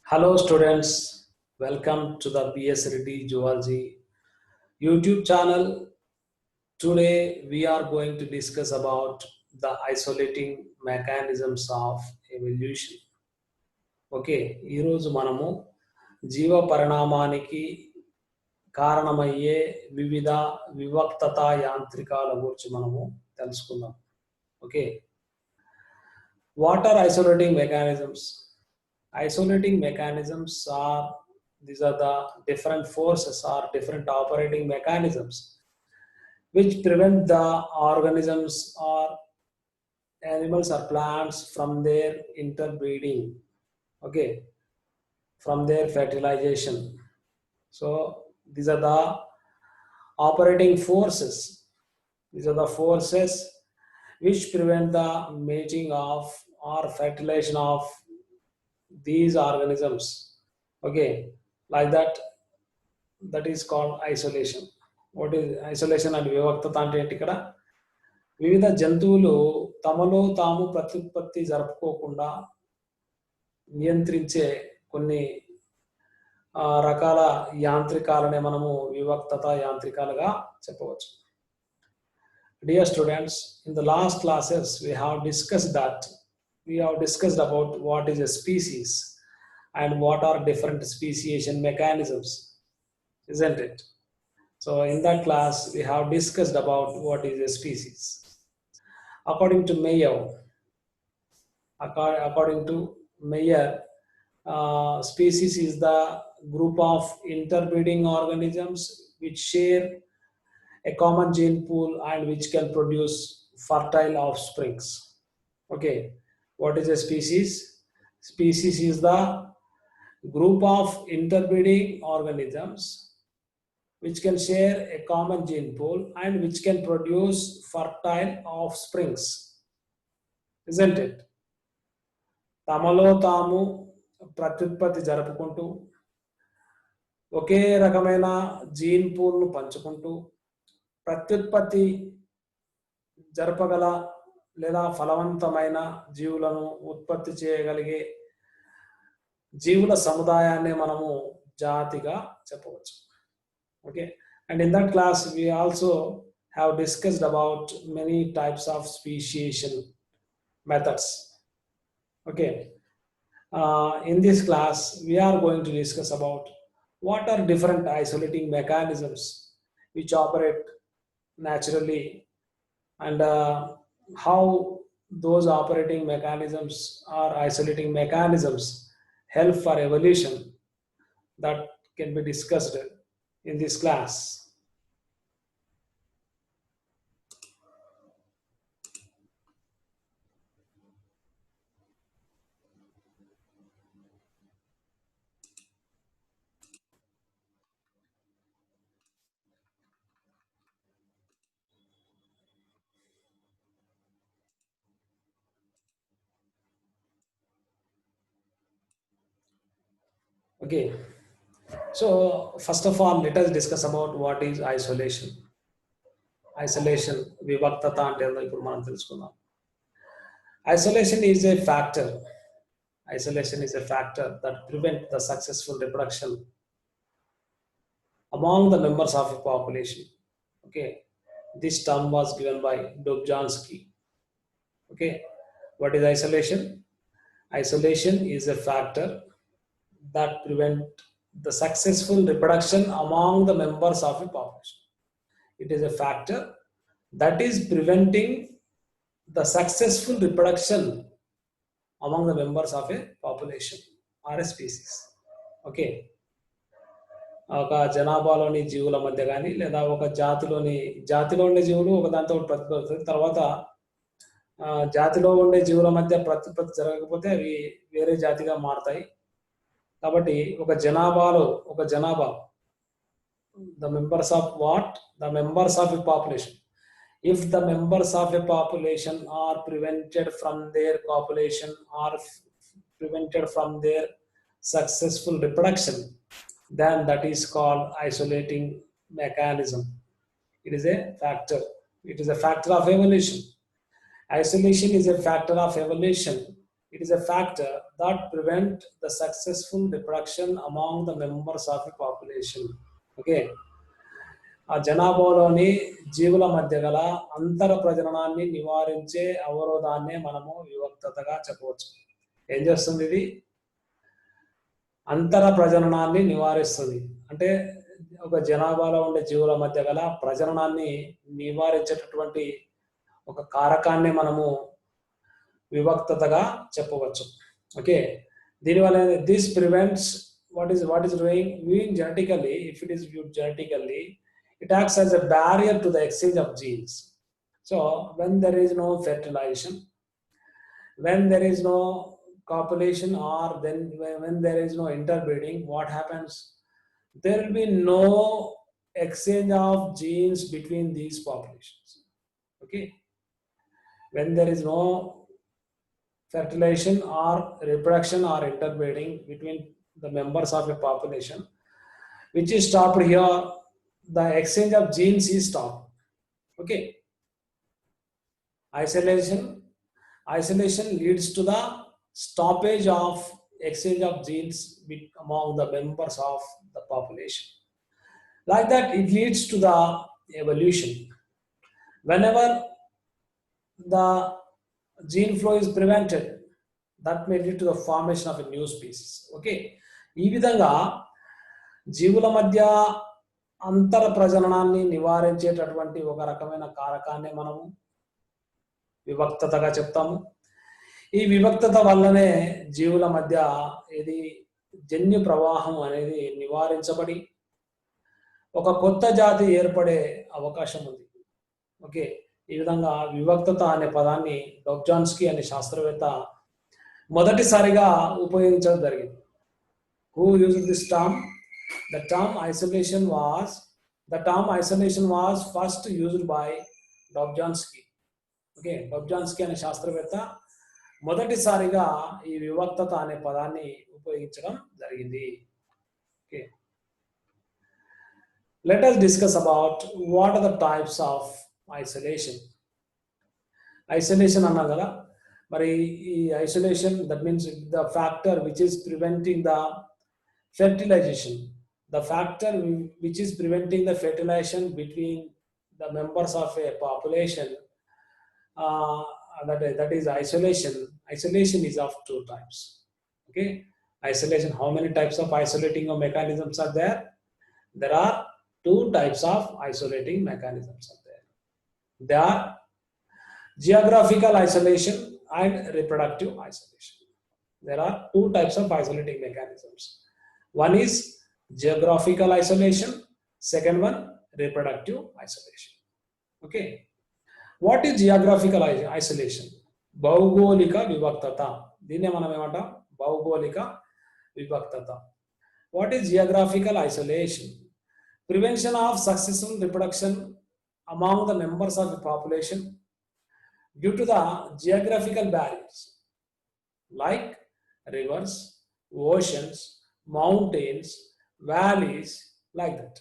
Hello students, welcome to the BS Reddy Zoology YouTube channel. Today we are going to discuss about the isolating mechanisms of evolution. Okay, ఈరోజు మనము జీవ పరిణామానికి కారణమయ్యే వివిధ వివక్తత యాంత్రికాల గురించి మనము తెలుసుకుందాం. Okay, what are isolating mechanisms? Isolating mechanisms are these are the different forces or different operating mechanisms which prevent the organisms or animals or plants from their interbreeding, okay, from their fertilization. So these are the operating forces. These are the forces which prevent the mating of or fertilization of these organisms, okay, like that is called isolation. What is isolation and వివక్తత అంటే ఏంటి? ఇక్కడ వివిధ జంతువులు తమలో తాము ప్రత్యుత్పత్తి జరుపుకోకుండా నియంత్రించే కొన్ని రకాల యాంత్రికాలనే మనము వివక్తత యాంత్రికాలుగా చెప్పవచ్చు. Dear students, in the last classes we have discussed about what is a species and what are different speciation mechanisms, isn't it? So in that class we have discussed about what is a species. According to Meyer, species is the group of interbreeding organisms which share a common gene pool and which can produce fertile offsprings. Okay, what is a species? Species is the group of interbreeding organisms which can share a common gene pool and which can produce fertile offsprings, isn't it? తమలో తాము ప్రత్యుత్పత్తి జరుపుకుంటూ ఒకే రకమైన gene పూల్ను పంచుకుంటూ ప్రత్యుత్పత్తి జరపగల లేదా ఫలవంతమైన జీవులను ఉత్పత్తి చేయగలిగే జీవుల సముదాయాన్ని మనము జాతిగా చెప్పవచ్చు. Okay, and in that class we also have discussed about many types of speciation methods. Okay, in this class we are going to discuss about what are different isolating mechanisms which operate naturally and how those operating mechanisms or isolating mechanisms help for evolution. That can be discussed in this class. Okay, so first of all let us discuss about what is isolation. Isolation వివక్తత అంటే ఏందో ఇప్పుడు మనం తెలుసుకుందాం. Isolation is a factor that prevents the successful reproduction among the members of a population. Okay, this term was given by Dobzhansky. Okay, what is isolation? Isolation is a factor that prevents the successful reproduction among the members of a population. It is a factor that is preventing the successful reproduction among the members of a population or a species. Okay, ఒక జనాభాలోని జీవుల మధ్య కానీ లేదా ఒక జాతిలో ఉండే జీవులు ఒక దాంతో ప్రతిపడుతుంది, తర్వాత జాతిలో ఉండే జీవుల మధ్య ప్రతిపత్తి జరగకపోతే అవి వేరే జాతిగా మారుతాయి. కాబట్టి ఒక జనాభా the members of a population, if the members of a population are prevented from their copulation or prevented from their successful reproduction, then that is called isolating mechanism. It is a factor of evolution. Isolation is a factor of evolution It is a factor that prevent the successful reproduction among the members of a population. Okay. ఆ జనాభాలోని జీవుల మధ్య గల అంతర ప్రజననాన్ని నివారించే అవరోధాన్నే మనము వివక్తతగా చెప్పవచ్చు. ఏం చేస్తుంది ఇది? అంతర ప్రజననాన్ని నివారిస్తుంది. అంటే ఒక జనాభాలో ఉండే జీవుల మధ్య గల ప్రజననాన్ని నివారించేటటువంటి ఒక కారకాన్ని మనము వివక్తతగా చెప్పవచ్చు. ఓకే. దీనివల్ల this prevents what is doing viewing genetically. If it is viewed genetically, it acts as a barrier to the exchange of genes. So when there is no fertilization, when there is no copulation, or then when there is no interbreeding, what happens? There will be no exchange of genes between these populations. Okay. When there is no fertilization or reproduction or interbreeding between the members of a population, which is stopped here, the exchange of genes is stopped. Okay. Isolation leads to the stoppage of exchange of genes among the members of the population. Like that, it leads to the evolution. Whenever the gene flow is prevented, that may lead to the formation of a new species. Okay. ఈ విధంగా జీవుల మధ్య అంతర ప్రజననాన్ని నివారించేటటువంటి ఒక రకమైన కారకాన్ని మనము వివక్తతగా చెప్తాము. ఈ వివక్తత వల్లనే జీవుల మధ్య ఇది జన్యు ప్రవాహం అనేది నివారించబడి ఒక కొత్త జాతి ఏర్పడే అవకాశం ఉంది. ఓకే. ఈ విధంగా వివక్తత అనే పదాన్ని డొబ్జాన్స్కీ అనే శాస్త్రవేత్త మొదటిసారిగా ఉపయోగించడం జరిగింది. Who used this term? The term isolation was first used by Dobzhansky. Okay, Dobzhansky అనే శాస్త్రవేత్త మొదటిసారిగా ఈ వివక్తత అనే పదాన్ని ఉపయోగించడం జరిగింది. Okay. Let us discuss about what are the types of isolation. Isolation అన్నా కదా, మరి ఈ isolation, that means the factor which is preventing the fertilization, the factor which is preventing the fertilization between the members of a population, that is isolation. Isolation is of two types. Okay. Isolation, how many types of isolating mechanisms are there? There are two types of isolating mechanisms are there. They are geographical isolation and reproductive isolation. There are two types of isolating mechanisms. One is geographical isolation, second one reproductive isolation. Okay. What is geographical isolation? భౌగోళిక విభక్తత. దీన్నే మనం ఏమంటాం? భౌగోళిక విభక్తత. What is geographical isolation? Prevention of successful reproduction among the members of the population due to the geographical barriers like rivers, oceans, mountains, valleys, like that.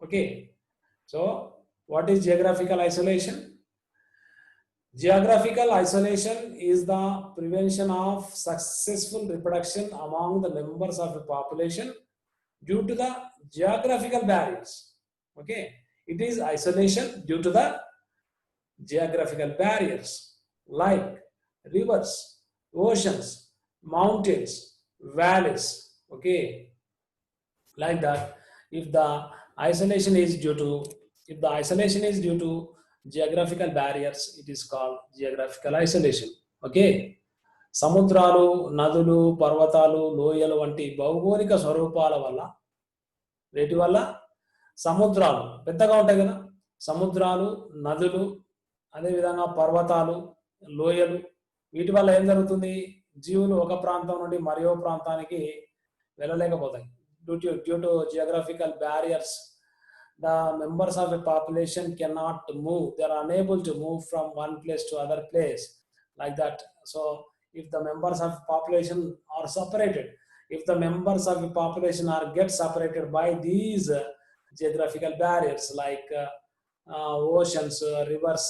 Okay. So what is geographical isolation? Geographical isolation is the prevention of successful reproduction among the members of a population due to the geographical barriers. Okay. It is isolation due to the geographical barriers like rivers, oceans, mountains, valleys. Okay. Like that, if the isolation is due to geographical barriers, it is called geographical isolation. Okay. సముద్రాలు, నదులు, పర్వతాలు, లోయలు వంటి భౌగోళిక స్వరూపాల వల్ల, వేటి వల్ల? సముద్రాలు పెద్దగా ఉంటాయి కదా, సముద్రాలు, నదులు, అదేవిధంగా పర్వతాలు, లోయలు, వీటి వల్ల ఏం జరుగుతుంది? జీవులు ఒక ప్రాంతం నుండి మరో ప్రాంతానికి వెళ్ళలేకపోతాయి. Due to geographical barriers, the members of a population cannot move. They are unable to move from one place to other place, like that. So if the members of population are separated, if the members of the population are get separated by these geographical barriers like oceans, rivers,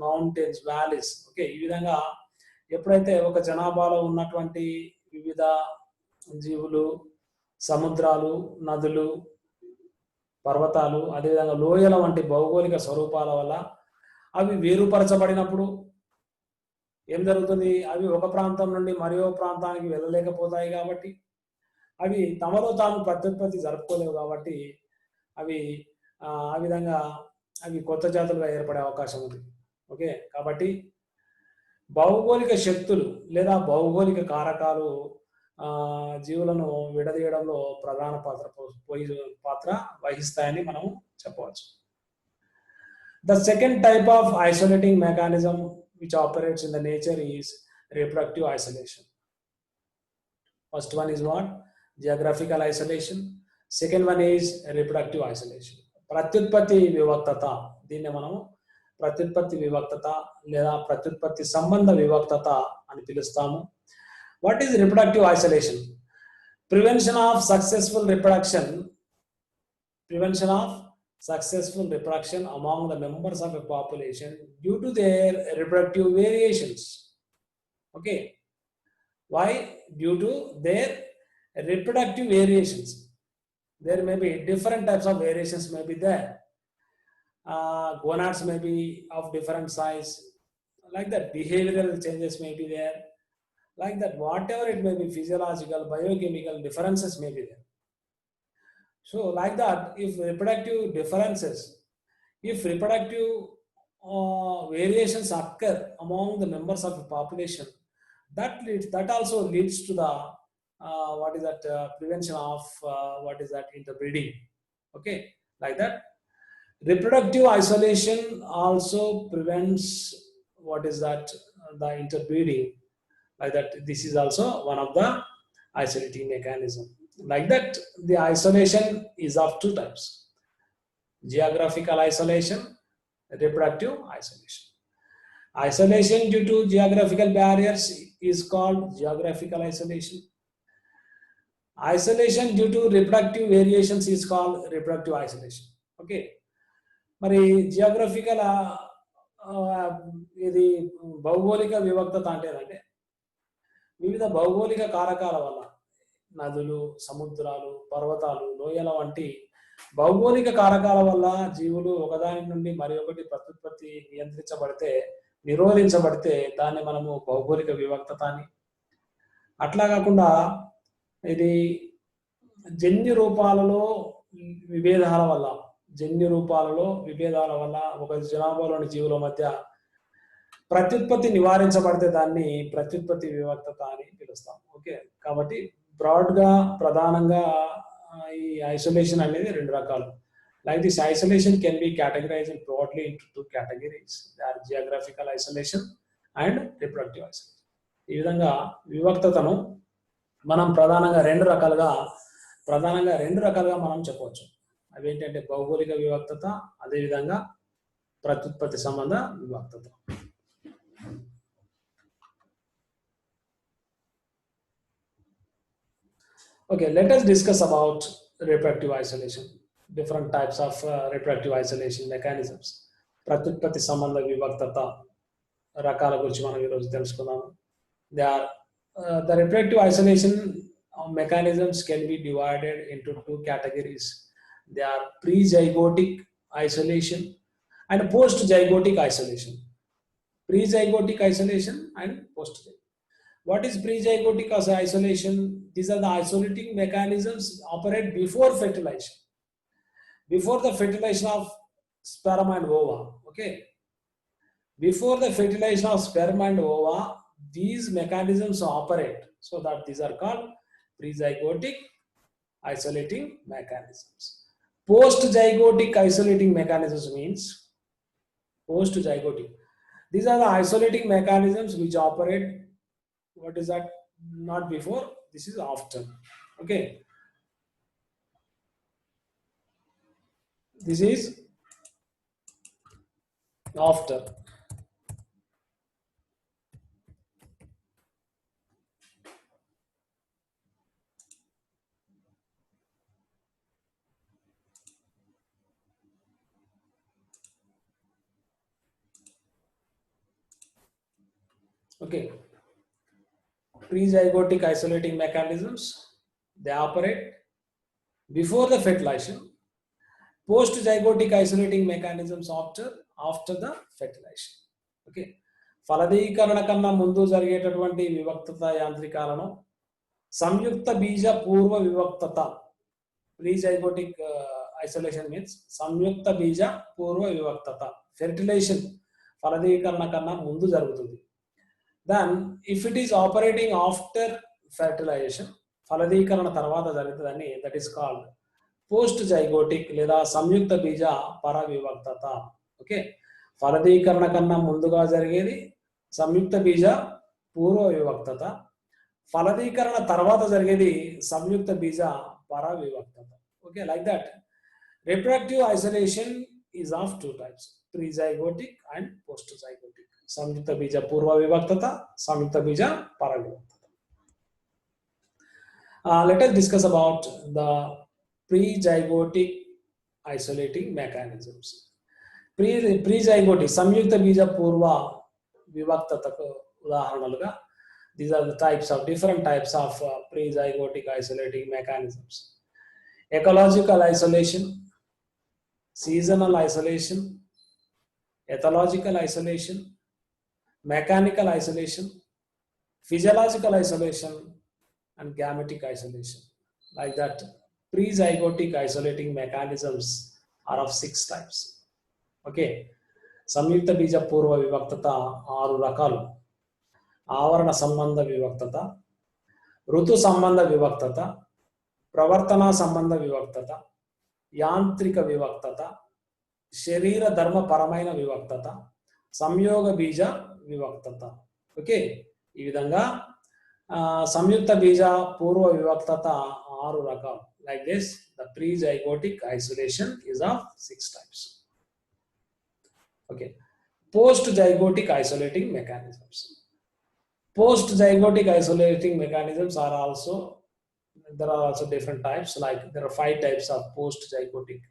mountains, valleys. Okay. ఈ విధంగా ఎప్పుడైతే ఒక జనాభాలో ఉన్నటువంటి వివిధ జీవులు, సముద్రాలు, నదులు, పర్వతాలు, అదేవిధంగా లోయల వంటి భౌగోళిక స్వరూపాల వల్ల అవి వేరుపరచబడినప్పుడు ఏం జరుగుతుంది? అవి ఒక ప్రాంతం నుండి మరో ప్రాంతానికి వెళ్ళలేకపోతాయి కాబట్టి, అవి తమలో తాము ప్రత్యుత్పత్తి జరుపుకోలేవు కాబట్టి అవి ఆ విధంగా అవి కొత్త జాతులుగా ఏర్పడే అవకాశం ఉంది. ఓకే, కాబట్టి భౌగోళిక శక్తులు లేదా భౌగోళిక కారకాలు జీవులను విడదీయడంలో ప్రధాన పాత్ర వహిస్తాయని మనం చెప్పవచ్చు. The second type of isolating mechanism which operates in the nature is reproductive isolation. First one is what? Geographical isolation. Second one is reproductive isolation. ప్రత్యుత్పత్తి వివక్తత, దీన్ని మనం ప్రత్యుత్పత్తి వివక్తత లేదా ప్రత్యుత్పత్తి సంబంధ వివక్తత అని పిలుస్తాము. What is reproductive isolation? Prevention of successful reproduction among the members of a population due to their reproductive variations. Okay, why? Due to their reproductive variations. There may be different types of variations may be there. Gonads may be of different size, like that. Behavioral changes may be there, like that. Whatever it may be, physiological, biochemical differences may be there. So like that, if reproductive variations occur among the members of a population, that also leads to the prevention of interbreeding. Okay, like that. Reproductive isolation also prevents the interbreeding. Like that, this is also one of the isolating mechanism. Like that, the isolation is of two types: geographical isolation, reproductive isolation. Isolation due to geographical barriers is called geographical isolation. Isolation due to reproductive variations is called reproductive isolation. Okay, మరి geographical ఇది భౌగోళిక వివక్తత అంటే వివిధ భౌగోళిక కారకాల వల్ల నదులు, సముద్రాలు, పర్వతాలు, లోయల వంటి భౌగోళిక కారకాల వల్ల జీవులు ఒకదాని నుండి మరి ఒకటి ప్రత్యుత్పత్తి నిరోధించబడితే దాన్ని మనము భౌగోళిక వివక్తత అని. అట్లా కాకుండా ఇది జన్యు రూపాలలో విభేదాల వల్ల ఒక జనాభాలోని జీవుల మధ్య ప్రత్యుత్పత్తి నివారించబడితే దాన్ని ప్రత్యుత్పత్తి వివక్తత అని పిలుస్తాం. ఓకే, కాబట్టి ప్రధానంగా ఈ ఐసోలేషన్ అనేది రెండు రకాలు. Like this isolation can be categorized broadly into two categories. They are geographical isolation and reproductive isolation. ఈ విధంగా వివక్తతను మనం ప్రధానంగా రెండు రకాలుగా మనం చెప్పవచ్చు. అవి ఏంటంటే భౌగోళిక వివక్తత, అదేవిధంగా ప్రత్యుత్పత్తి సంబంధ వివక్తత. Okay, let us discuss about reproductive isolation. Different types of reproductive isolation mechanisms. ప్రత్యుత్పత్తి సంబంధ వివక్తత రకాల గురించి మనం ఈరోజు తెలుసుకుందాం. The reproductive isolation mechanisms can be divided into two categories. They are pre-zygotic isolation and post-zygotic isolation. Pre-zygotic isolation and post-zygotic. What is pre-zygotic isolation? These are the isolating mechanisms operate before fertilization. Before the fertilization of sperm and ova. Okay. Before the fertilization of sperm and ova, these mechanisms operate. So that these are called pre-zygotic isolating mechanisms. Post-zygotic isolating mechanisms means post-zygotic. These are the isolating mechanisms which operate. What is that? Not before, this is after. Okay, this is after. Okay, pre-zygotic isolating mechanisms, they operate before the fertilization, post-zygotic isolating mechanisms after the fertilization. Okay, ఫలదీకరణ కన్నా ముందు జరిగేటటువంటి వివక్తత యాంత్రికాలను సంయుక్త బీజ పూర్వ వివక్తత, pre-zygotic isolation means సంయుక్త బీజ పూర్వ వివక్తత, fertilisation ఫలదీకరణ కన్నా ముందు జరుగుతుంది. Then if it is operating after fertilisation, ఫలదీకరణ తర్వాత జరుగుతుందని, that is called post zygotic లేదా సంయుక్త బీజ పరవివక్తత. ఓకే, ఫలదీకరణ కన్నా ముందుగా జరిగేది సంయుక్త బీజ పూర్వ వివక్తత, ఫలదీకరణ తర్వాత జరిగేది సంయుక్త బీజ పరవివక్తత. Okay, like that reproductive isolation is of two types, pre-zygotic and post-zygotic. సంయుక్త బీజ పూర్వ వివక్తత, సంయుక్త బీజ పరవివక్తత. Let us discuss about the pre-zygotic isolating mechanisms. Pre-zygotic సంయుక్త బీజ పూర్వ వివక్తతకు ఉదాహరణలుగా, these are the different types of pre-zygotic isolating mechanisms. Ecological isolation, seasonal isolation, ethological isolation, mechanical isolation, physiological isolation, and gametic isolation. Like that, pre-zygotic isolating mechanisms are of 6 types. Okay, సంయుక్త బీజ పూర్వ వివక్తత 6 రకాలు. ఆవరణ సంబంధ వివక్తత, ఋతు సంబంధ వివక్తత, ప్రవర్తన సంబంధ వివక్తత, యాంత్రిక వివక్తత, శరీర ధర్మపరమైన వివక్తత, సంయోగ బీజ వివక్తత. ఓకే, ఈ విధంగా సంయుక్త బీజ పూర్వ వివక్తత 6 రకాలు. Like this, the prezygotic isolation is of 6 types. Okay, post-zygotic isolating mechanisms. Post-zygotic isolating mechanisms are also, there are also different types. Like there are 5 types of post-zygotic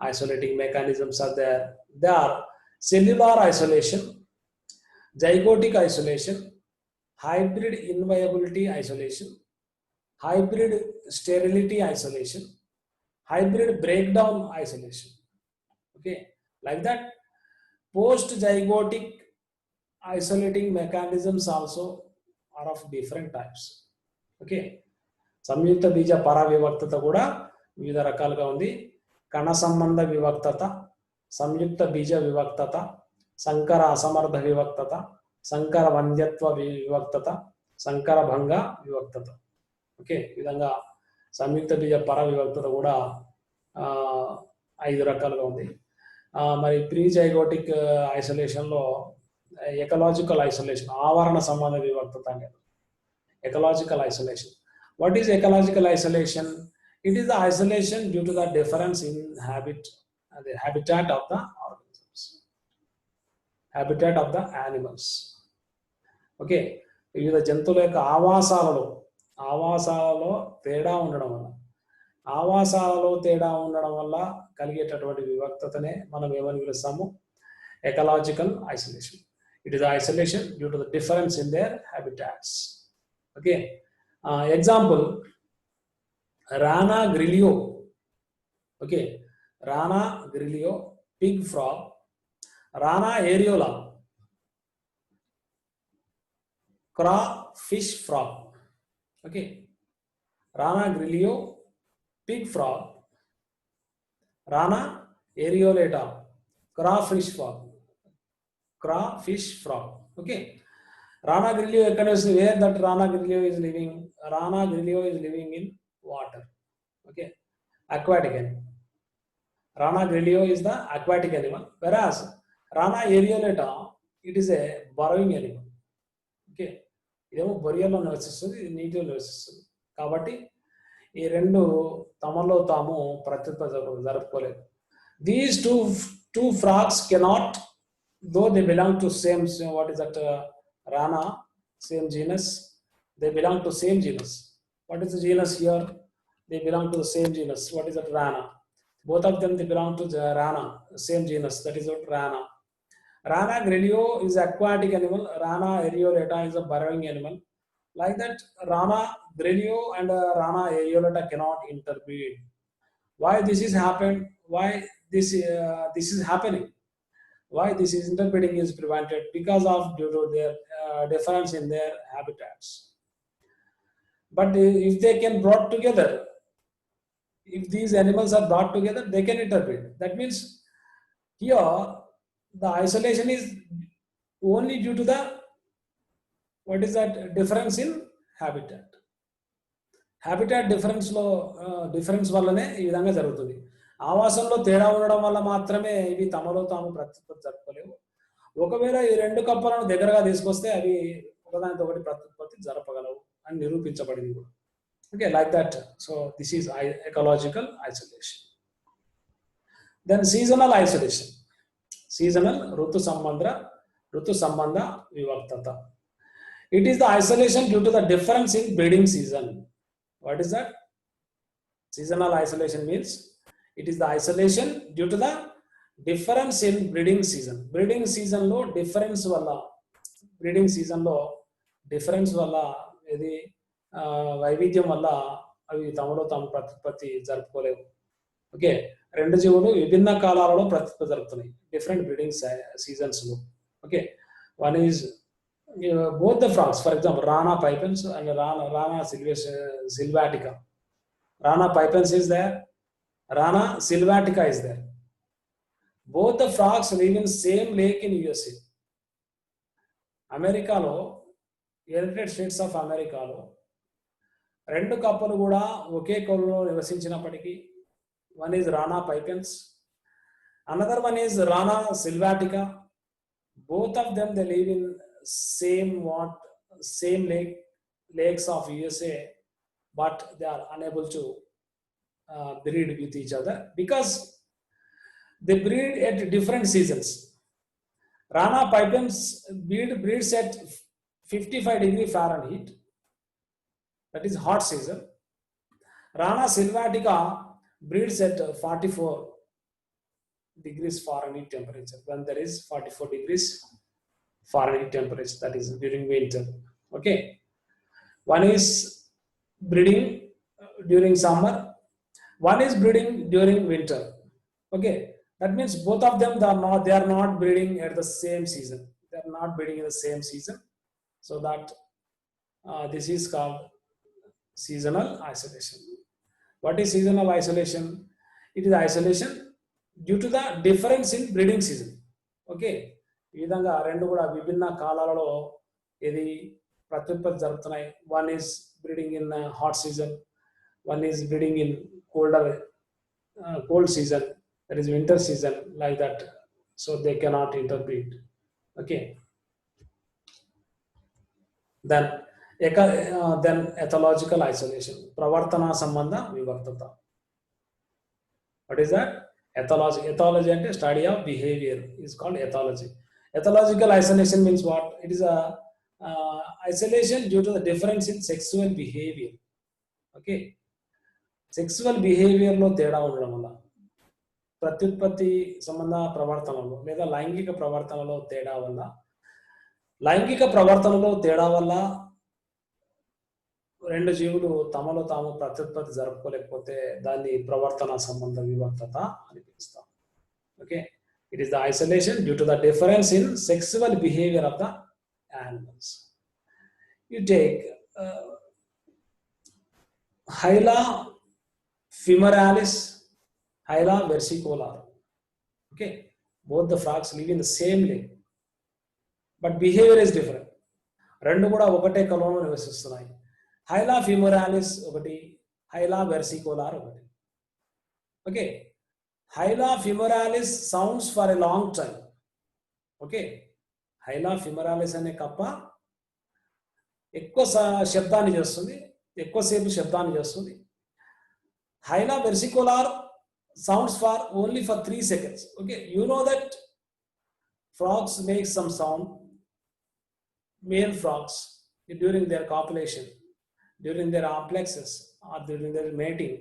isolating mechanisms are there. They are cellular isolation, zygotic isolation, hybrid inviability isolation, hybrid sterility isolation, hybrid breakdown isolation. Okay, like that, post-zygotic isolating mechanisms also are of different types. Okay, సంయుక్త బీజ పరవివక్తత కూడా వివిధ రకాలుగా ఉంది. కణ సంబంధ వివక్తత, సంయుక్త బీజ వివక్తత, సంకర అసమర్థ వివక్తత, సంకర వంద్యత్వ వివక్తత, సంకర భంగ వివక్తత. ఓకే, ఈ విధంగా సంయుక్త బీజ పరవివక్తత కూడా 5 రకాలుగా ఉంది. మరి ప్రీ-జైగోటిక్ ఐసోలేషన్లో ఎకలాజికల్ ఐసోలేషన్, ఆవరణ సంబంధ వివక్తత అనేది ecological isolation. What is ecological isolation? It is the isolation due to the difference in the habitat of the organisms, habitat of the animals. Okay, వివిధ జంతువుల యొక్క ఆవాసాలలో తేడా ఉండడం వల్ల కలిగేటటువంటి వివక్తతనే మనం ఏమని పిలుస్తాము? Ecological isolation. It is the isolation due to the difference in their habitats. Okay, example, Rana grilio. Okay, Rana grilio, pig frog, Rana areola, crawfish frog. Okay, Rana grilio, pig frog, Rana areolata, crawfish frog. Okay, Rana grilio, where that Rana grilio is living? Rana grilio is living in water. Okay, aquatic animal. Rana grilio is the aquatic animal, whereas Rana areolata, it is a burrowing animal. Okay, ఇదేమో బొరియల్లో నివసిస్తుంది, ఇది నీటిలో నివసిస్తుంది. కాబట్టి ఈ రెండు తమలో తాము ప్రత్యుత్పత్తి జరుపుకోలేదు. These two frogs cannot, though they belong to same what is that Rana, same genus, they belong to same genus. What is the genus here? They belong to the same genus. What is that? Rana. Both of them, they belong to the Rana, same genus. That is what Rana. Rana grilio is aquatic animal. Rana areolata is a burrowing animal. Like that, Rana Grelio and Rana Aeolata cannot interbreed. Why this is happened? Why this is happening? Why this is interbreeding is prevented? Because of due to their difference in their habitats. But if they can brought together, if these animals are brought together, they can interbreed. That means here the isolation is only due to the what is that difference in habitat. Habitat difference వల్లనే ఈ విధంగా జరుగుతుంది. ఆవాసంలో తేడా ఉండడం వల్ల మాత్రమే ఇవి తమలో తాము ప్రత్యుత్పత్తి జరపలేవు. ఒకవేళ ఈ రెండు కప్పలను దగ్గరగా తీసుకొస్తే అవి ఒకదానితో ఒకటి ప్రత్యుత్పత్తి జరపగలవు అని నిరూపించబడింది కూడా. Okay, like that. So this is ecological isolation. Then seasonal isolation. Seasonal ఋతు సంబంధ వివర్తత. It is the isolation due to the difference in breeding season. What is that? Seasonal isolation means it is the isolation due to the difference in breeding season. Breeding season lo difference valla ఇది వైవిధ్యం వల్ల అవి తమలో తాము ప్రత్యుత్పత్తి జరుపుకోలేవు. Okay, రెండు జీవులు విభిన్న కాలాలలో ప్రత్యుత్పత్తి జరుపుతున్నాయి, డిఫరెంట్ బ్రీడింగ్ సీజన్స్ లో. Okay, one is both the frogs, for example, Rana pipens and Rana sylvatica. Rana pipens is there, Rana sylvatica is there. Both the frogs live in same lake in USA. అమెరికాలో, United States of అమెరికాలో రెండు కప్పలు కూడా ఒకే కొలలో నివసించినప్పటికీ, one is Rana pipiens, another one is Rana sylvatica. Both of them they live in same lakes of USA, but they are unable to breed with each other because they breed at different seasons. Rana pipens breeds at 55 degrees Fahrenheit, that is hot season. Rana sylvatica breeds at 44 degrees Fahrenheit temperature, when there is 44 degrees Fahrenheit temperature, that is during winter. Okay, one is breeding during summer, one is breeding during winter. Okay, that means both of them they are not breeding at the same season. They are not breeding in the same season, so that this is called seasonal isolation. What is seasonal isolation? It is isolation due to the difference in breeding season. Okay, ఈ విధంగా రెండు కూడా విభిన్న కాలాలలో ఇది ప్రత్యుత్పత్తి జరుగుతున్నాయి. One is breeding in hot season, one is breeding in cold season, that is winter season, like that. So they cannot interbreed. Okay, then ethological isolation, ప్రవర్తన సంబంధ వివర్తత. What is that? ethology అంటే study of behaviour is called ethology. Ethological isolation means what? It is a isolation due to the difference in sexual behavior. Okay, sexual behavior లో తేడా ఉండడం వల్ల, ప్రత్యుత్పత్తి సంబంధ ప్రవర్తనలో లేదా లైంగిక ప్రవర్తనలో తేడా వల్ల రెండు జీవులు తమలో తాము ప్రత్యుత్పత్తి జరుపుకోలేకపోతే దాన్ని ప్రవర్తన సంబంధ వివర్తత అని పిలుస్తాం. Okay, it is the isolation due to the difference in sexual behavior of the animals. You take Hyla femoralis, Hyla versicolor. Okay, both the frogs live in the same lake, but behavior is different. రెండు కూడా ఒకటే కలంలో నివసిస్తున్నాయి. హైలా ఫిమోరాలిస్ ఒకటి, Hyla versicolor ఒకటి. Okay, Hyla femoralis sounds for a long time. Okay, Hyla femoralis అనే కప్ప ఎక్కువసేపు శబ్దాన్ని చేస్తుంది. Hyla versicolor sounds for only for 3 seconds. Okay, you know that frogs make some sound, male frogs, during their copulation, during their amplexus, or during their mating,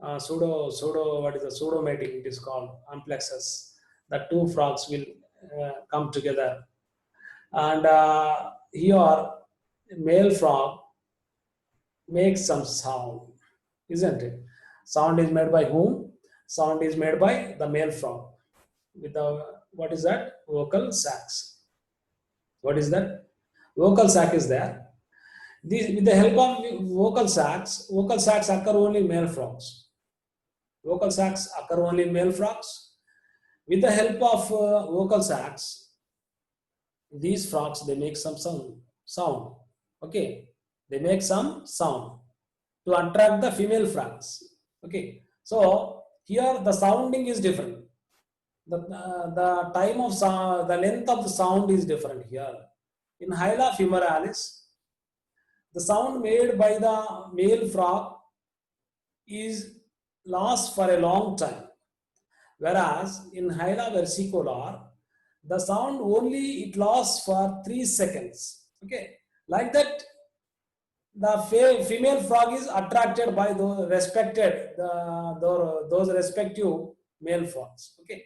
what is the pseudo mating? It is called amplexus. The two frogs will come together, and here male frog makes some sound, isn't it? Sound is made by whom? Sound is made by the male frog with the, what is that? Vocal sacs. What is that? Vocal sac is there. With the help of vocal sacs occur only in male frogs. Vocal sacs occur only in male frogs. With the help of vocal sacs, these frogs, they make some sound. Okay, they make some sound to attract the female frogs. Okay, so here the sounding is different. The time of sound, the length of the sound is different here. In Hyla femoralis, the sound made by the male frog is lasts for a long time, whereas in Hyla versicolor, the sound only it lasts for 3 seconds. Okay, like that, the female frog is attracted by those respective male frogs. Okay,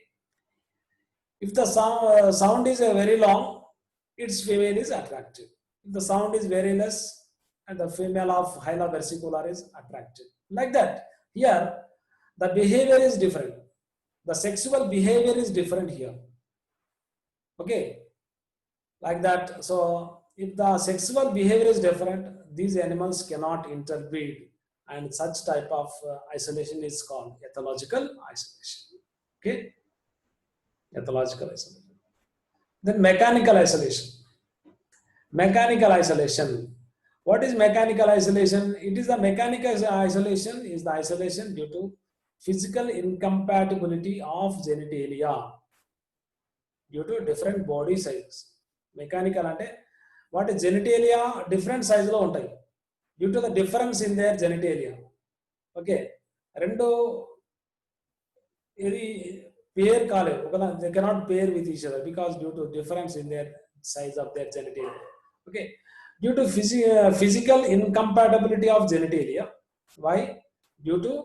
if the sound is very long, its female is attractive. If the sound is very less, and the female of Hyla versicolor is attractive. Like that, here the behavior is different. The sexual behavior is different here. Okay, like that. So if the sexual behavior is different, these animals cannot interbreed, and such type of isolation is called ethological isolation. Okay, ethological isolation. Then mechanical isolation. Mechanical isolation. What is mechanical isolation? It is the mechanical isolation is the isolation due to physical incompatibility of genitalia due to different body sizes. Mechanical ante what is genitalia different size lo untayi due to the difference in their genitalia. Okay, rendu eri pair kalevu, they cannot pair with each other because due to difference in their size of their genitalia. Okay, due to physical incompatibility of genitalia. Why? Due to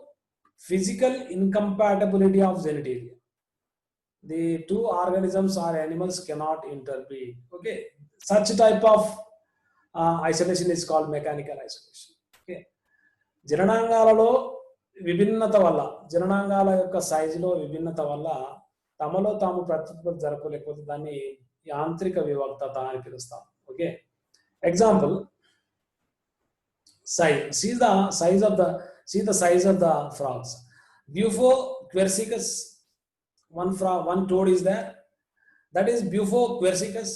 physical incompatibility of genitalia, the two organisms or animals cannot interbreed. Okay, such type of isolation is called mechanical isolation. Okay, జననాంగాలలో విభిన్నత వల్ల, జననాంగాల యొక్క సైజులో విభిన్నత వల్ల తమలో తాము ప్రత్యుత్పత్తి జరపలేకపోతే దాన్ని యాంత్రిక వివక్తత అని పిలుస్తాం. Okay, example size. See the size of the frogs. Bufo quercicus, one toad is there, that is Bufo quercicus.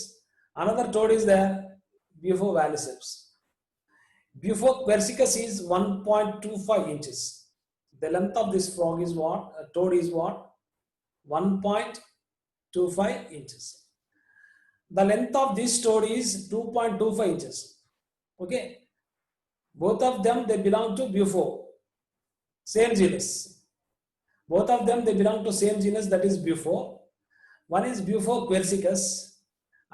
Another toad is there, Bufo valliceps. Bufo quercicus is 1.25 inches. The length of this frog is what? Toad is what? 1.25 inches. The length of this toad is 2.25 inches. Okay, both of them they belong to Bufo, same genus. Both of them they belong to same genus, that is Bufo. One is Bufo quercicus,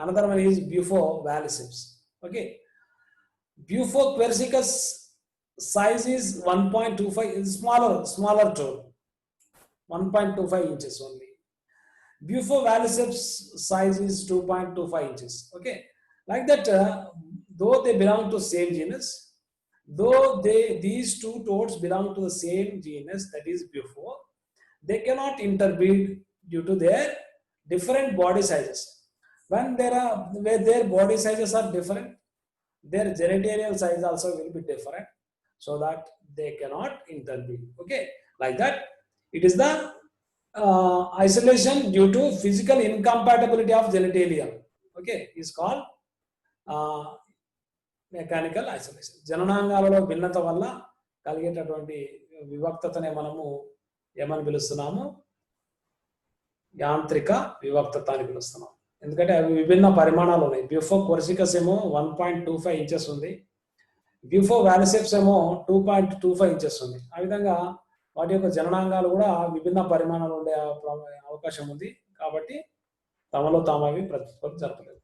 another one is Bufo valliceps. Okay, Bufo quercicus size is 1.25, is smaller toad, 1.25 inches only. Bufo valliceps size is 2.25 inches. Okay, like that, though they belong to same genus, though these two toads belong to the same genus, that is Bufo, they cannot interbreed due to their different body sizes. When their body sizes are different, their genitalial size also will be different, so that they cannot interbreed. Okay, like that, it is the isolation due to physical incompatibility of genitalia. Okay, is called mechanical isolation. జననాంగాలలో భిన్నత వల్ల కలిగేటటువంటి వివక్తతనే మనము ఏమని పిలుస్తున్నాము? యాంత్రిక వివక్తత అని పిలుస్తున్నాం. ఎందుకంటే అవి విభిన్న పరిమాణాలు ఉన్నాయి. బ్యూఫో క్వెర్సికస్ ఏమో 1.25 ఇంచెస్ ఉంది, బ్యూఫో వాలిసెప్స్ ఏమో 2.25 ఇంచెస్ ఉంది. ఆ విధంగా వాటి యొక్క జననాంగాలు కూడా విభిన్న పరిమాణాలు ఉండే అవకాశం ఉంది. కాబట్టి తమలో తాము అవి ప్రత్యుత్పత్తి జరపలేదు.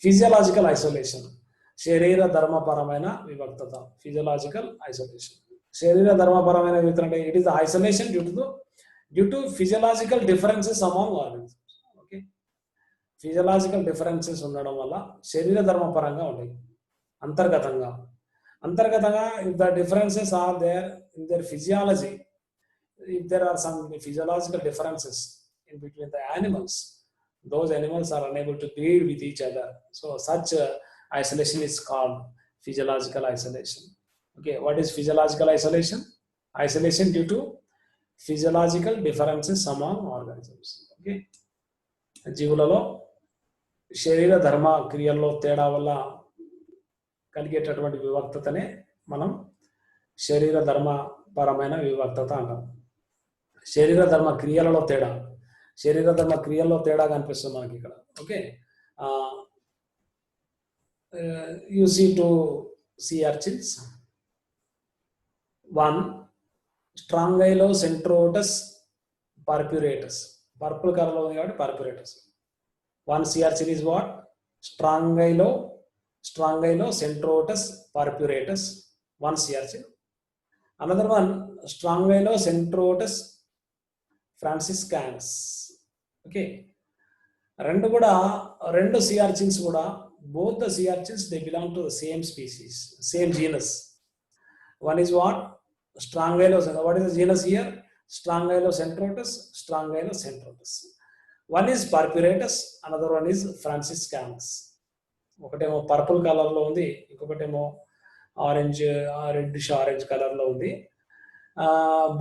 ఫిజియలాజికల్ ఐసోలేషన్, శరీర ధర్మపరమైన వివక్తత. ఫిజియలాజికల్ ఐసోలేషన్, శరీర ధర్మపరమైన వివక్తత అంటే it is the isolation due to physiological differences among organs. Okay, physiological differences ఉండడం వల్ల శరీర ధర్మపరంగా ఉంటాయి అంతర్గతంగా. అంతర్గతంగా if the differences are there in their physiology, if there are some physiological differences in between the animals, those animals are unable to breed with each other. So such isolation is called physiological isolation. Okay, what is physiological isolation? Isolation due to physiological differences among organisms. Okay, జీవులలో శరీర ధర్మ క్రియల్లో తేడా వల్ల కలిగేటటువంటి వివక్తతనే మనం శరీర ధర్మ పరమైన వివక్తత అంటాం. శరీర ధర్మ క్రియలలో తేడా, శరీర ధర్మ క్రియల్లో తేడా కనిపిస్తుంది మనకి ఇక్కడ. Okay, you see two sea urchins. One, Strongylocentrotus purpuratus, purple కలర్లో ఉంది కాబట్టి purpuratus. One sea urchin is what? Strongylocentrotus purpuratus, one sea urchin. Another one, Strongylocentrotus franciscanus. Okay, rendu sea urchins kuda, both the sea urchins, they belong to the same species, same genus. One is what? Strongylocentrotus. What is the genus here? Strongylocentrotus. One is purpuratus, another one is franciscanus. ఒకటేమో purple కలర్లో ఉంది, ఇంకొకటేమో orange, reddish orange కలర్లో ఉంది.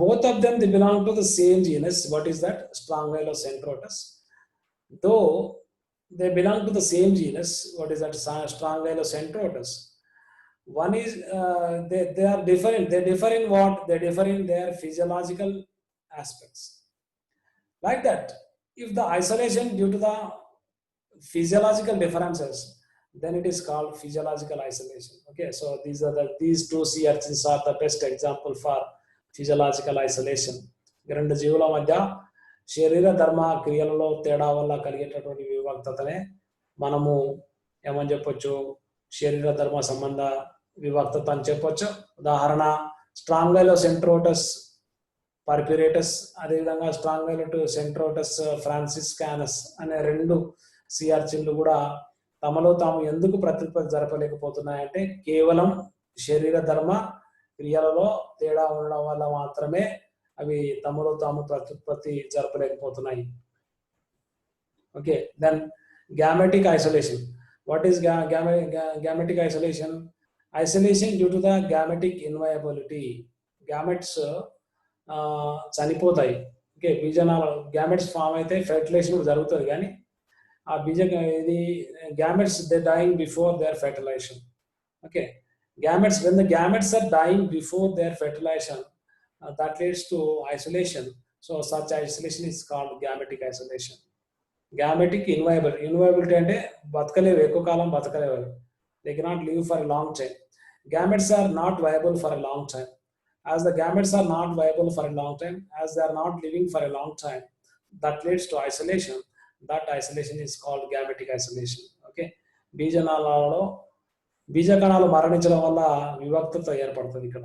Both of them the belong to the same genus. What is that? Strongylocentrotus. Though they belong to the same genus, what is that? Strongylocentrotus. One is they are different. They differ in what? They differ in their physiological aspects. Like that, if the isolation due to the physiological differences, then it is called physiological isolation. Okay, so these two sea urchins are the best example for physiological isolation. రెండు జీవుల మధ్య శరీర ధర్మ క్రియలలో తేడా వల్ల కలిగేటటువంటి వివక్తతనే మనము ఏమని చెప్పొచ్చు? శరీర ధర్మ సంబంధ వివక్తత అని చెప్పొచ్చు. ఉదాహరణ, Strongylocentrotus purpuratus, అదేవిధంగా Strongylocentrotus franciscanus అనే రెండు సీ అర్చిన్లు కూడా తమలో తాము ఎందుకు ప్రత్యుత్పత్తి జరపలేకపోతున్నాయంటే కేవలం శరీర ధర్మ క్రియలలో తేడా ఉండడం వల్ల మాత్రమే అవి తమలో తాము ప్రత్యుత్పత్తి జరపలేకపోతున్నాయి. Okay, then gametic isolation. What is gametic isolation? Isolation due to the gametic inviability. Gametes చనిపోతాయి. ఓకే, బీజనాలు గ్యామెట్స్ ఫామ్ అయితే ఫెర్టిలైజేషన్ కూడా జరుగుతుంది, కానీ ఆ gametes, they dying before their fertilization. Okay, gametes, when the gametes are dying before their fertilization, that leads to isolation. So such isolation is called gametic isolation. Gametic inviability అంటే బతకలేవు, ఎక్కువ కాలం బతకలేవు, they cannot live for a long time. Gametes are not viable for a long time. As the gametes are not viable for a long time, as they are not living for a long time, that leads to isolation. That isolation is called gametic isolation. Okay, బీజకణాలు మరణించడం వల్ల వివక్తత ఏర్పడుతుంది ఇక్కడ.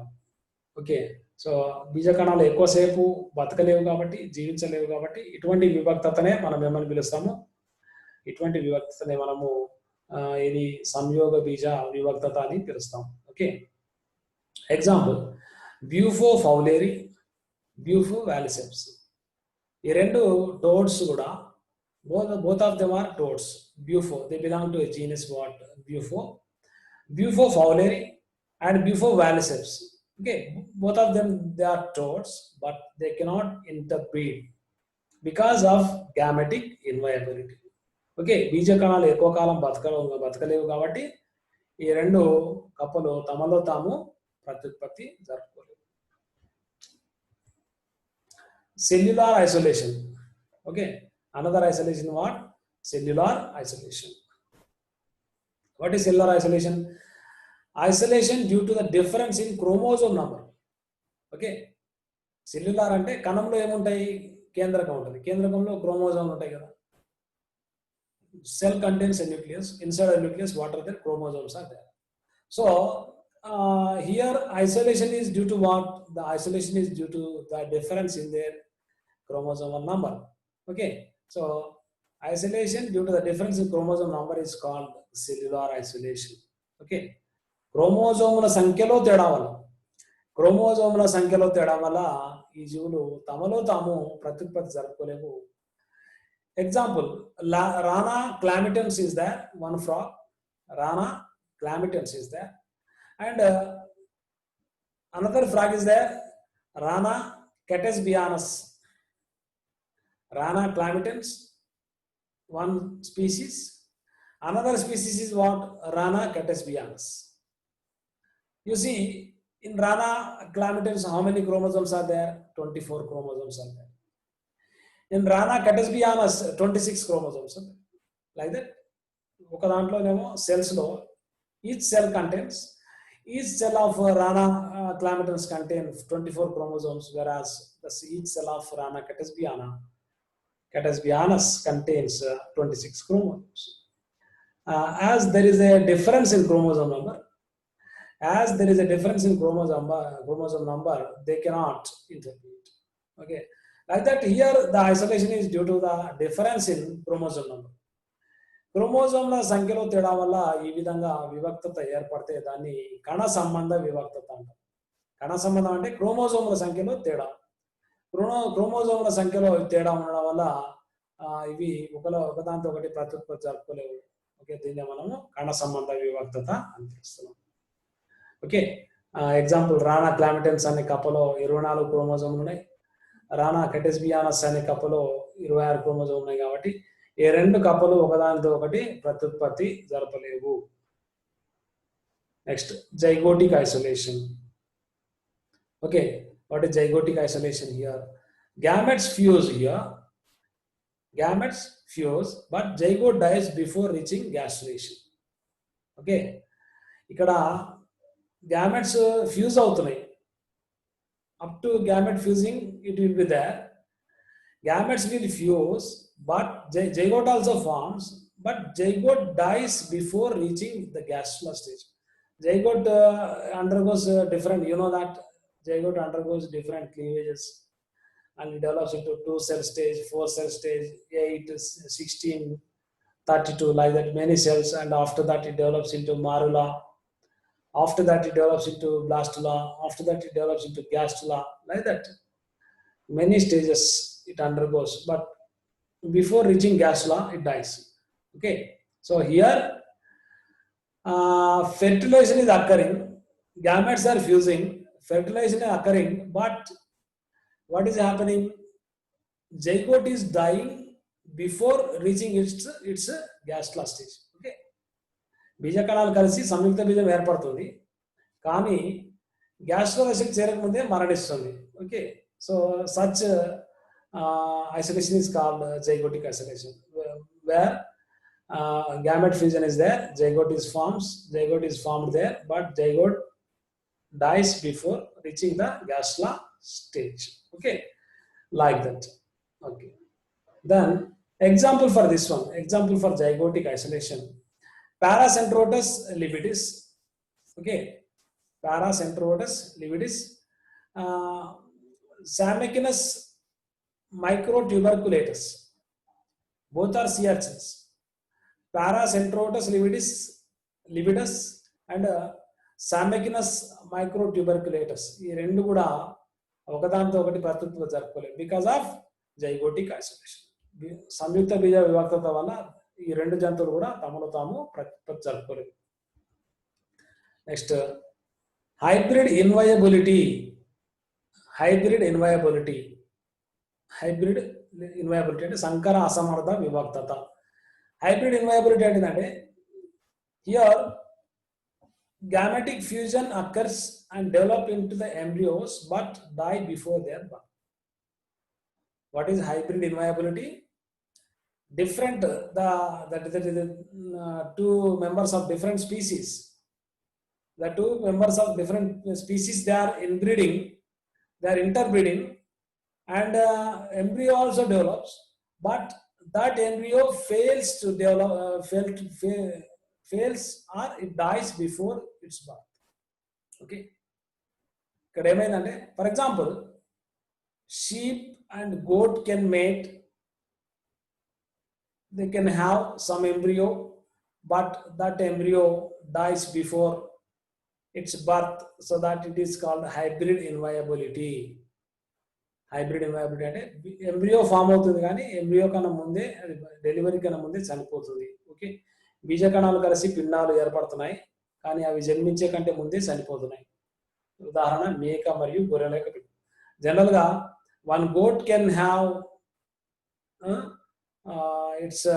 Okay, so బీజకణాలు ఎక్కువసేపు బతకలేవు కాబట్టి, జీవించలేవు కాబట్టి ఇటువంటి వివక్తతనే మనం ఏమని పిలుస్తాము? ఇటువంటి వివక్తతనే మనము ఇది సంయోగ బీజ వివక్తత అని పిలుస్తాం. Okay, example, Bufo fowleri, Bufo valliceps. ఈ రెండు టోడ్స్ కూడా, both of them are toads. Bufo, they belong to a genus what? Bufo fowleri and Bufo valiceps. Okay, both of them, they are toads, but they cannot interbreed because of gametic inviability. Okay, బీజ కణాలు ఎక్కువ కాలం బతకలేవు కాబట్టి ఈ రెండు కప్పలు తమలో తాము ప్రత్యుత్పత్తి జరుపుకోలేవు. Cellular isolation. Okay, another isolation, what? Cellular isolation. What is cellular isolation? Isolation due to the difference in chromosome number. Okay, cellular అంటే కణంలో ఏముంటాయి? కేంద్రకం ఉంటుంది, కేంద్రకంలో క్రోమోజోమ్లు ఉంటాయి కదా. Cell contains a nucleus. Inside the nucleus, what are there? Chromosomes are there. So here isolation is due to what? The isolation is due to the difference in their chromosomal number. Okay, so isolation due to the difference in chromosome number is called cellular isolation. Okay, క్రోమోజోముల సంఖ్యలో తేడా వల్ల క్రోమోజోముల సంఖ్యలో తేడా వల్ల ఈ జీవులు తమలో తాము ప్రత్యుత్పత్తి జరుపుకోలేవు. Example, Rana clamitans is there, one frog. Rana clamitans is there, and another frog is there, Rana catesbianus. Rana clamitans, one species. Another species is what? Rana catesbianus. You see, in Rana clamitans, how many chromosomes are there? 24 chromosomes are there. In Rana catesbianus, 26 chromosomes are there. Like that. ఒక దాంట్లోనేమో cells లో each cell of Rana clamitans contain 24 chromosomes, whereas each cell of Rana catesbianus contains 26 chromosomes. As there is a difference in chromosome number, they cannot interpret. Okay, like that here the isolation is due to the difference in chromosome number. క్రోమోజోమ్ల సంఖ్యలో తేడా వల్ల ఈ విధంగా వివక్తత ఏర్పడితే దాన్ని కణ సంబంధ వివక్తత అంటారు. కణ సంబంధం అంటే క్రోమోజోమ్ల సంఖ్యలో తేడా. క్రోమోజోమ్ల సంఖ్యలో తేడా ఉండడం వల్ల ఇవి ఒకదాంతో ఒకటి ప్రత్యుత్పత్తి జరుపుకోలేవు. ఓకే, దీన్ని మనము కణ సంబంధ వివక్తత అని పిలుస్తున్నాం. ఓకే, ఎగ్జాంపుల్, రానా క్లామిటన్స్ అనే కప్పలో 24 క్రోమోజోమ్లు ఉన్నాయి. రానా కెటెస్బియానస్ అనే కప్పలో 26 క్రోమోజోమ్లు ఉన్నాయి. కాబట్టి ఈ రెండు కప్పలు ఒకదానితో ఒకటి ప్రత్యుత్పత్తి జరపలేవు. Next, zygotic isolation. Okay, what is zygotic isolation? Here gametes fuse but zygote dies before reaching gastrulation. Okay, ఇక్కడ gametes fuse అవుతున్నాయి. Up to gamete fusing it will be there. Gametes will fuse, but zygote also forms, but zygote dies before reaching the gastrula stage. Zygote undergoes different, you know that zygote undergoes different cleavages and it develops into 2-cell stage, 4-cell stage, 8, 16, 32, like that, many cells, and after that it develops into marula. After that it develops into blastula. After that it develops into gastrula, like that. Many stages it undergoes, but before reaching gastrula it dies. Okay, so here fertilization is occurring, gametes are fusing, fertilization is occurring, but what is happening? Zygote is dying before reaching its gastrula stage. Okay, బీజకణాలు కలిసి సంయుక్త బీజం ఏర్పడుతుంది, కానీ gastrula దశకు చేరకముందే మరణిస్తుంది. Okay, so such isolation is called zygotic isolation, where gamete fusion is there, zygote is formed there, but zygote dies before reaching the gastrula stage. Okay, like that. Okay, then example for this one, example for zygotic isolation, Paracentrotus lividis. Okay, Paracentrotus lividis, Samechinus microtuberculatus, both are sea urchins. Paracentrotus lividus and Samechinus microtuberculatus, ఈ రెండు కూడా ఒకదానితో ఒకటి ప్రత్యుత్పత్తి జరుపుకోలేదు because of జైగోటిక్ isolation. సంయుక్త బీజ వివక్తత వల్ల ఈ రెండు జంతువులు కూడా తమలో తాము ప్రత్యుత్పత్తి జరుపుకోలేదు. నెక్స్ట్, హైబ్రిడ్ ఇన్వయబిలిటీ అంటే సంకర అసమర్థ వివక్తత. హైబ్రిడ్ ఇన్వయబిలిటీ అంటే here gametic fusion occurs and develop into the embryos but die before their birth. What is hybrid inviability? Different, the two members of different species. The two members of different species, they are interbreeding, and embryo also develops, but that embryo fails to develop, fails or it dies before its birth. Okay, ఇక్కడ ఏమైందంటే, for example, sheep and goat can mate, they can have some embryo, but that embryo dies before its birth, so that it is called hybrid inviability. Hybrid inviability అంటే embryo form అవుతుంది కానీ embryo కన్నా ముందే delivery కన్నా ముందే చనిపోతుంది. Okay, బీజకణాలు కలిసి పిండాలు ఏర్పడుతున్నాయి కానీ అవి జన్మించే కంటే ముందే చనిపోతున్నాయి. ఉదాహరణ మేక మరియు గొర్రెల యొక్క జనరల్గా one goat can have its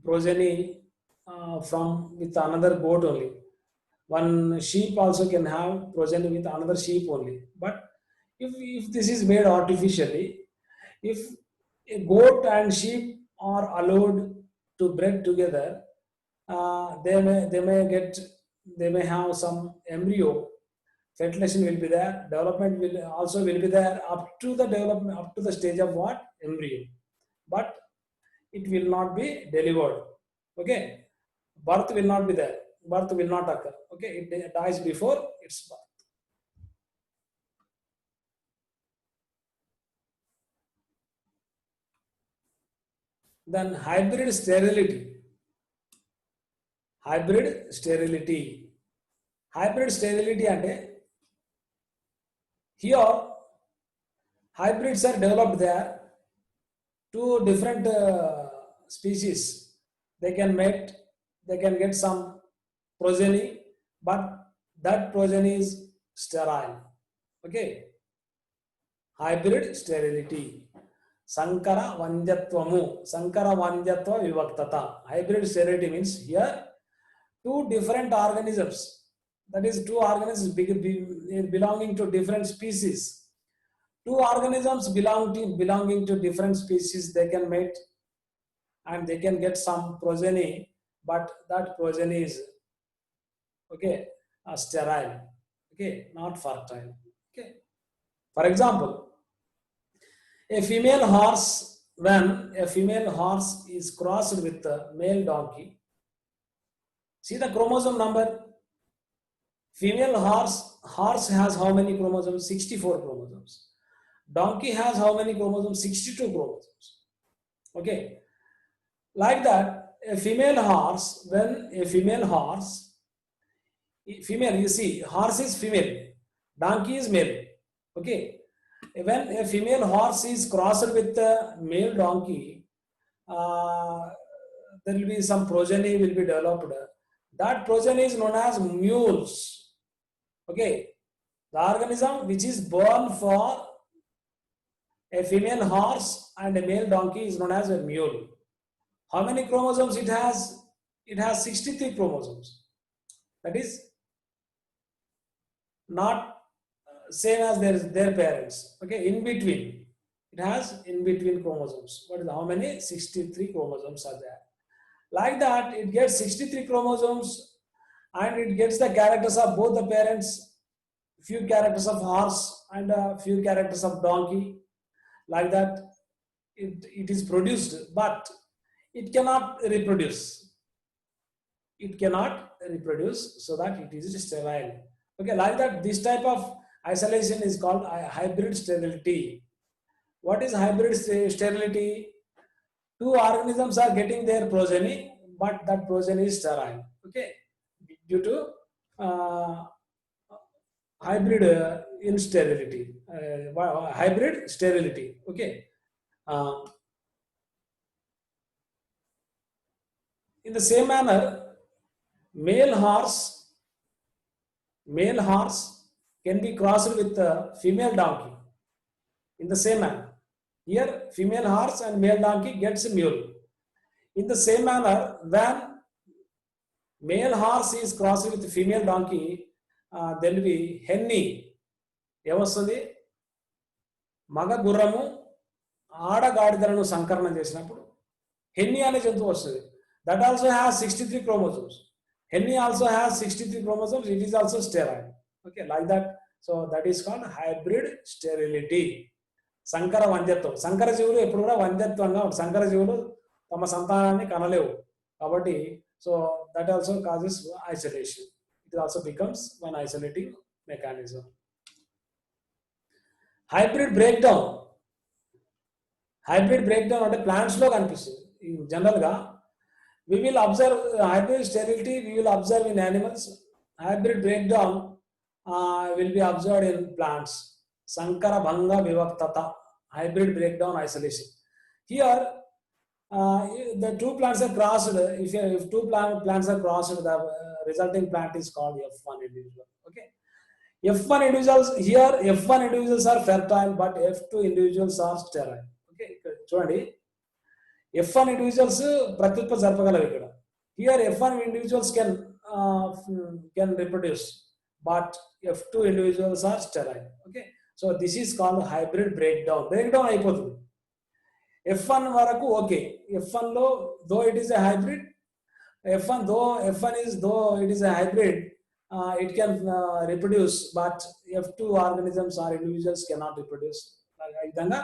progeny from with another goat only. One sheep also can have progeny with another sheep only. But if this is made artificially, if a goat and sheep are allowed to breed together, they may have some embryo. Fertilization will be there. Development will also be there up to the development, up to the stage of what? Embryo. But it will not be delivered. Okay, birth will not be there. Birth will not occur. Okay, it dies before its birth. Then hybrid sterility. Hybrid sterility. Hybrid sterility ante here hybrids are developed there. Two different species, they can mate, they can get some progeny, but that progeny is sterile. Okay, hybrid sterility. Sankara vanjatvamu, Sankara vanjatva vivaktata. Hybrid sterility means here two different organisms, that is two organisms belonging to different species. Two organisms belonging to different species, they can mate and they can get some progeny, but that progeny is sterile, not fertile. Okay, for example, a female horse, when a female horse is crossed with a male donkey, see the chromosome number. Female horse has how many chromosomes? 64 chromosomes. Donkey has how many chromosomes? 62 chromosomes. Okay, like that, a female horse, when a female horse, female, you see, horse is female, donkey is male. Okay, when a female horse is crossed with a male donkey, there will be some progeny will be developed. That progeny is known as mules. Okay, the organism which is born for a female horse and a male donkey is known as a mule. How many chromosomes it has? It has 63 chromosomes. That is not same as their parents. Okay, in between. It has in between chromosomes. What is how many? 63 chromosomes are there. Like that, it gets 63 chromosomes and it gets the characters of both the parents, few characters of horse and a few characters of donkey. Like that, it is produced, but it cannot reproduce. It cannot reproduce, so that it is sterile. Okay, like that, this type of isolation is called hybrid sterility. What is hybrid sterility? Two organisms are getting their progeny, but that progeny is sterile. Okay, due to hybrid insterility, hybrid sterility. Okay, in the same manner, male horse can be crossed with a female donkey. In the same manner, here female horse and male donkey gets a mule. In the same manner, when male horse is crossed with female donkey, there will be henny. ఏమొస్తుంది? మగ గుర్రము ఆడ గాడిదలను సంకరణం చేసినప్పుడు Henry అనే జంతువు వస్తుంది. That also has 63 chromosomes. Henny also has 63 chromosomes. It is also sterile. Okay, like that. So that is called hybrid sterility. సంకర వంధ్యత్వం. సంకర జీవులు ఎప్పుడు కూడా వంధ్యత్వంగా ఉంటాయి. సంకర జీవులు తమ సంతానాన్ని కనలేవు కాబట్టి, so that also causes isolation. It also becomes one isolating mechanism. Hybrid breakdown. Hybrid breakdown అంటే plants లో కనిపిస్తుంది. జనరల్ గా we will observe hybrid sterility. We will observe in animals hybrid breakdown will be observed in plants. Sankara Bhanga Vivaktata, hybrid breakdown isolation. Here, the two plants are crossed. If two plants are crossed, the resulting plant is called F1 individual. Okay. F1 individuals here, F1 individuals are fertile, but F2 individuals are sterile. Okay. చూడండి F1 individuals ప్రత్యుత్పత్తి జరపగలవు ఇక్కడ. Here F1 individuals can reproduce, but F2 individuals are sterile. Okay. So this is called hybrid breakdown. Breakdown అయిపోతుంది. F1 వరకు okay. F1 లో though it is a hybrid, though it is a hybrid, it can reproduce, but F2 organisms or individuals cannot reproduce. ఈ విధంగా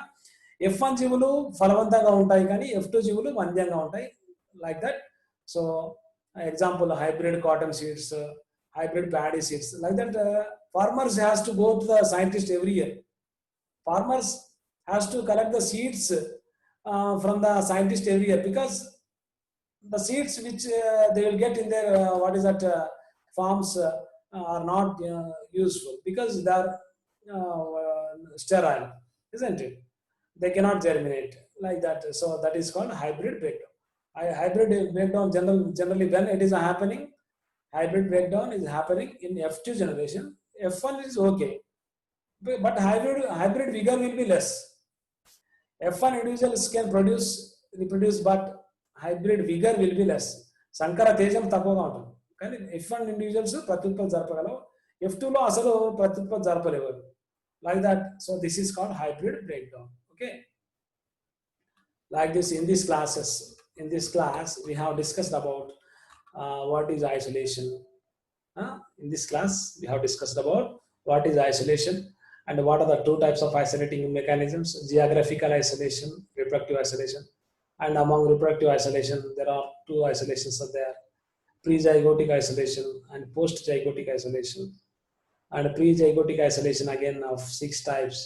F1 జీవులు ఫలవంతంగా ఉంటాయి కానీ F2 జీవులు మంద్యంగా ఉంటాయి, like that. So example hybrid cotton seeds, hybrid paddy seeds, like that. Farmers has to go to the scientist every year. Farmers has to collect the seeds from the scientist every year, because the seeds which they will get in their farms are not useful, because they are sterile, isn't it? They cannot germinate, like that. So that is called hybrid breakdown. Hybrid breakdown generally when it is happening, hybrid breakdown is happening in F2 generation. F1 is okay, but hybrid vigor will be less. F1 individuals can reproduce, but hybrid vigor will be less. Sankara tejam తక్కువగా ఉంటుంది, కానీ F1 individuals ప్రత్యుత్పత్తి జరపగలవు, F2 లో అసలు ప్రత్యుత్పత్తి జరపలేవు, like that. So this is called hybrid breakdown. Okay, like this. In this class we have discussed about what is isolation. In this class we have discussed about what is isolation and what are the two types of isolating mechanisms: geographical isolation, reproductive isolation. And among reproductive isolation, there are two isolations are there: pre-zygotic isolation and post-zygotic isolation. And pre-zygotic isolation again of 6 types,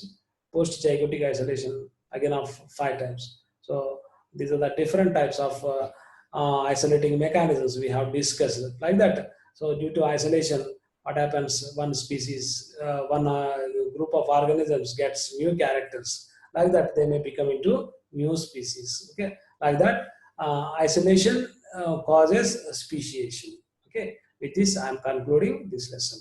post-zygotic isolation again of 5 types. So these are the different types of isolating mechanisms we have discussed, like that. So due to isolation, what happens? One species, one group of organisms gets new characters, like that. They may become into new species. Okay, like that. Isolation causes speciation. Okay, with this I am concluding this lesson.